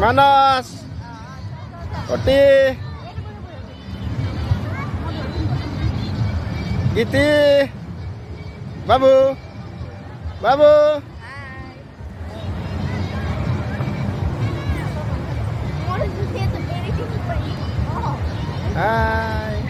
Manas. Oti. Giti. Babu. Babu. Hai.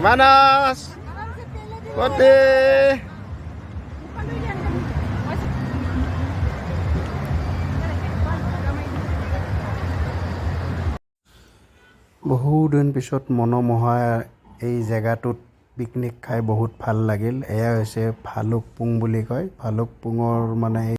Manas. Oti. বহুদিন পিছত মনোমোহা এই জেগাটোত পিকনিক খাই বহুত ভাল লাগিল। এয়া হৈছে ভালুকপুং বুলি কয়। ভালুকপুঙৰ মানে